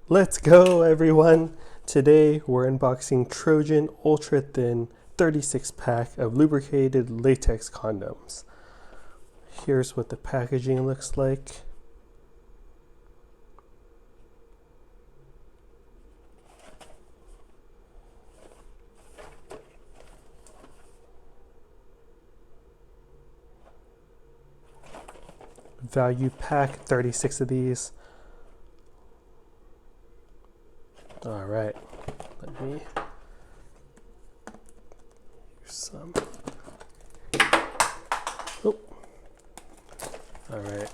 Let's go, everyone! Today we're unboxing Trojan Ultra Thin 36 pack of lubricated latex condoms. Here's what the packaging looks like. Value pack, 36 of these. All right, let me here's some. Oh, all right.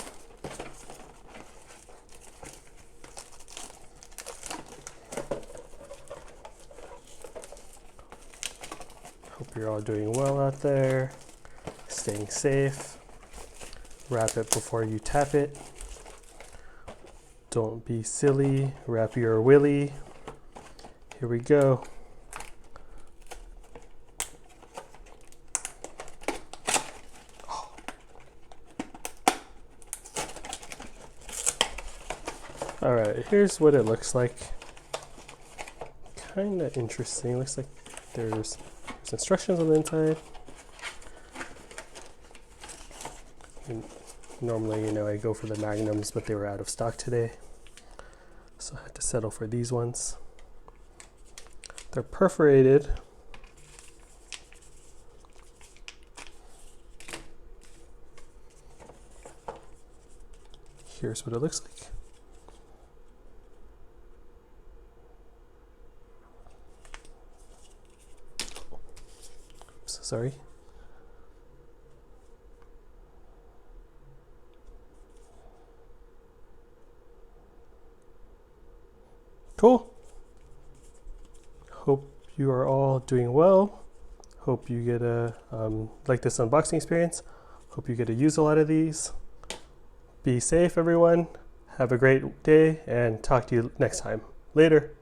Hope you're all doing well out there, staying safe. Wrap it before you tap it. Don't be silly, wrap your willy. Here we go. Oh. All right, here's what it looks like. Kind of interesting. Looks like there's instructions on the inside. And normally, I go for the Magnums, but they were out of stock today, so I had to settle for these ones. They're perforated. Here's what it looks like. Oops, sorry. Cool. Hope you are all doing well. Hope you get a like this unboxing experience. Hope you get to use a lot of these. Be safe, everyone. Have a great day and talk to you next time. Later.